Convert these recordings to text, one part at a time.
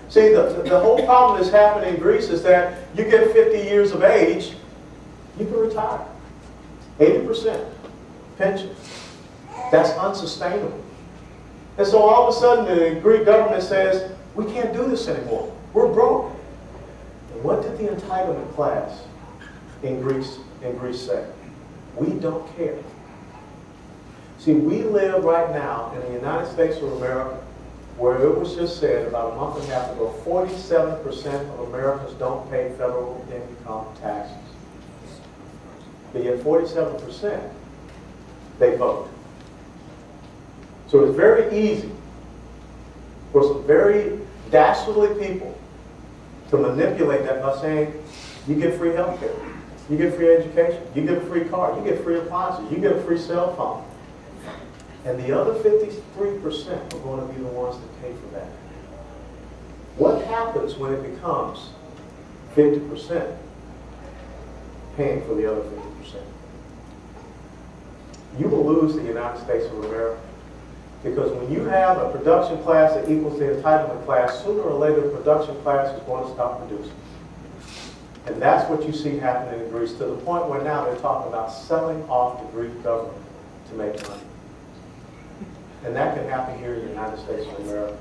See, the whole problem that's happening in Greece is that you get 50 years of age, you can retire. 80% pension. That's unsustainable. And so all of a sudden the Greek government says, we can't do this anymore. We're broke. And what did the entitlement class in Greece say? We don't care. See, we live right now in the United States of America where it was just said about a month and a half ago, 47% of Americans don't pay federal income taxes. But yet 47%, they vote. So it's very easy for some very dastardly people to manipulate that by saying, you get free health care, you get free education, you get a free car, you get free appliances, you get a free cell phone. And the other 53% are going to be the ones that pay for that. What happens when it becomes 50% paying for the other 50%? You will lose the United States of America. Because when you have a production class that equals the entitlement class, sooner or later the production class is going to stop producing. And that's what you see happening in Greece, to the point where now they're talking about selling off the Greek government to make money. And that can happen here in the United States of America.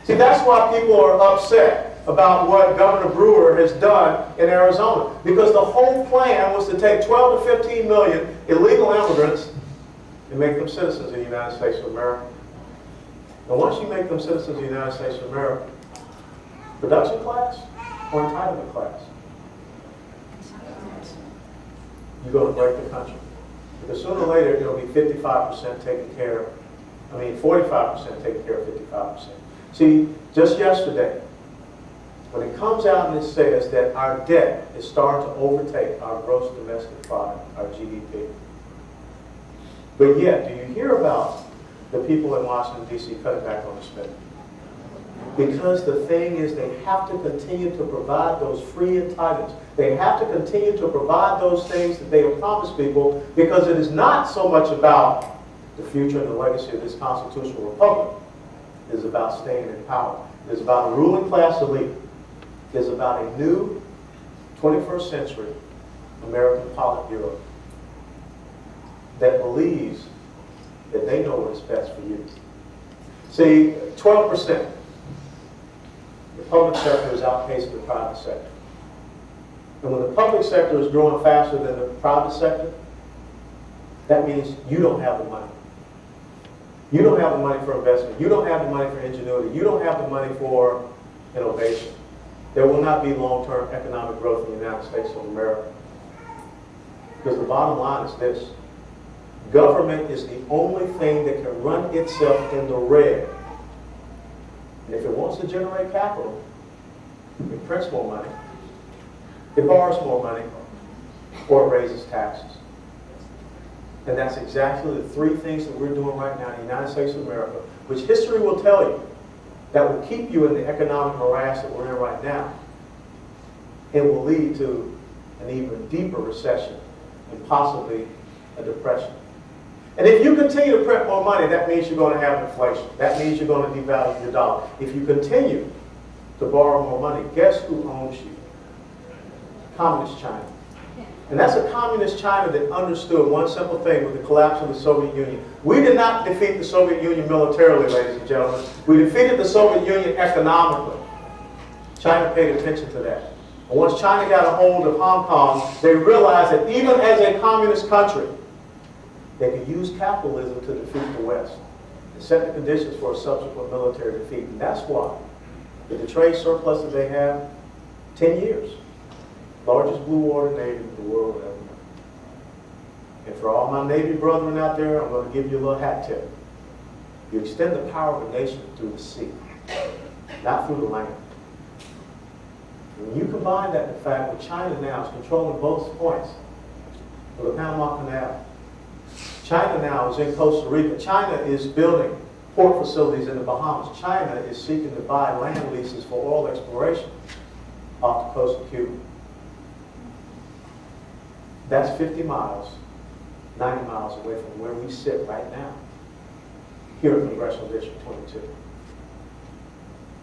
See, that's why people are upset about what Governor Brewer has done in Arizona. Because the whole plan was to take 12 to 15 million illegal immigrants and make them citizens of the United States of America. And once you make them citizens of the United States of America, production class or entitlement class, you're going to break the country. Because sooner or later, it'll be 55% taken care of. 45% taken care of 55%. See, just yesterday, when it comes out and it says that our debt is starting to overtake our gross domestic product, our GDP. But yet, do you hear about the people in Washington, D.C. cutting back on the spending? Because the thing is, they have to continue to provide those free entitlements. They have to continue to provide those things that they have promised people, because it is not so much about the future and the legacy of this constitutional republic. It is about staying in power. It is about a ruling class elite. It is about a new 21st century American Politburo that believes that they know what's best for you. See, 12%. The public sector is outpacing the private sector. And when the public sector is growing faster than the private sector, that means you don't have the money. You don't have the money for investment. You don't have the money for ingenuity. You don't have the money for innovation. There will not be long-term economic growth in the United States of America. Because the bottom line is this. Government is the only thing that can run itself in the red. And if it wants to generate capital, it prints more money, it borrows more money, or it raises taxes. And that's exactly the three things that we're doing right now in the United States of America, which history will tell you that will keep you in the economic morass that we're in right now, and will lead to an even deeper recession and possibly a depression. And if you continue to print more money, that means you're going to have inflation. That means you're going to devalue your dollar. If you continue to borrow more money, guess who owns you? Communist China. And that's a communist China that understood one simple thing with the collapse of the Soviet Union. We did not defeat the Soviet Union militarily, ladies and gentlemen. We defeated the Soviet Union economically. China paid attention to that. And once China got a hold of Hong Kong, they realized that even as a communist country, they could use capitalism to defeat the West and set the conditions for a subsequent military defeat. And that's why, with the trade surplus that they have, 10 years. Largest blue water navy that the world will ever know. And for all my Navy brethren out there, I'm going to give you a little hat tip. You extend the power of a nation through the sea, not through the land. And when you combine that, the fact that China now is controlling both points of the Panama Canal. China now is in Costa Rica. China is building port facilities in the Bahamas. China is seeking to buy land leases for oil exploration off the coast of Cuba. That's 50 miles, 90 miles away from where we sit right now, here in Congressional District 22.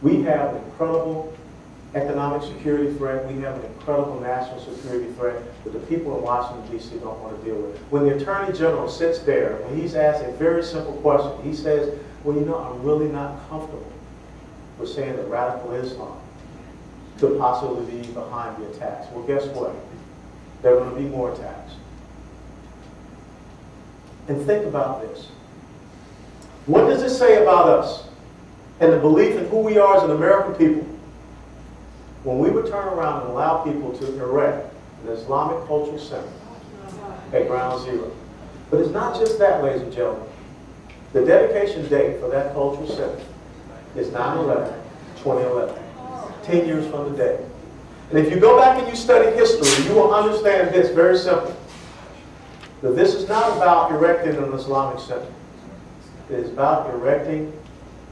We have an incredible economic security threat. We have an incredible national security threat that the people in Washington, D.C. don't want to deal with. When the Attorney General sits there, when he's asked a very simple question, he says, well, you know, I'm really not comfortable with saying that radical Islam could possibly be behind the attacks. Well, guess what? There are going to be more attacks. And think about this. What does it say about us and the belief in who we are as an American people when we would turn around and allow people to erect an Islamic cultural center at Ground Zero? But it's not just that, ladies and gentlemen. The dedication date for that cultural center is 9/11/2011, 10 years from today. And if you go back and you study history, you will understand this very simply, that this is not about erecting an Islamic center. It is about erecting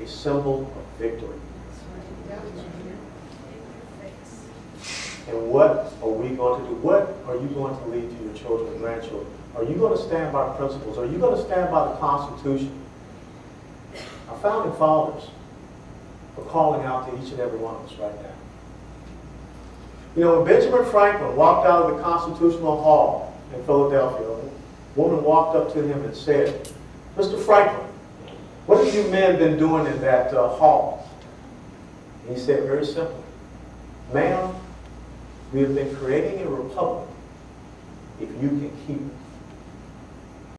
a symbol of victory. And what are we going to do? What are you going to leave to your children and grandchildren? Are you going to stand by principles? Are you going to stand by the Constitution? Our founding fathers are calling out to each and every one of us right now. You know, when Benjamin Franklin walked out of the Constitutional Hall in Philadelphia, a woman walked up to him and said, Mr. Franklin, what have you men been doing in that hall? And he said very simply, ma'am, we have been creating a republic if you can keep it.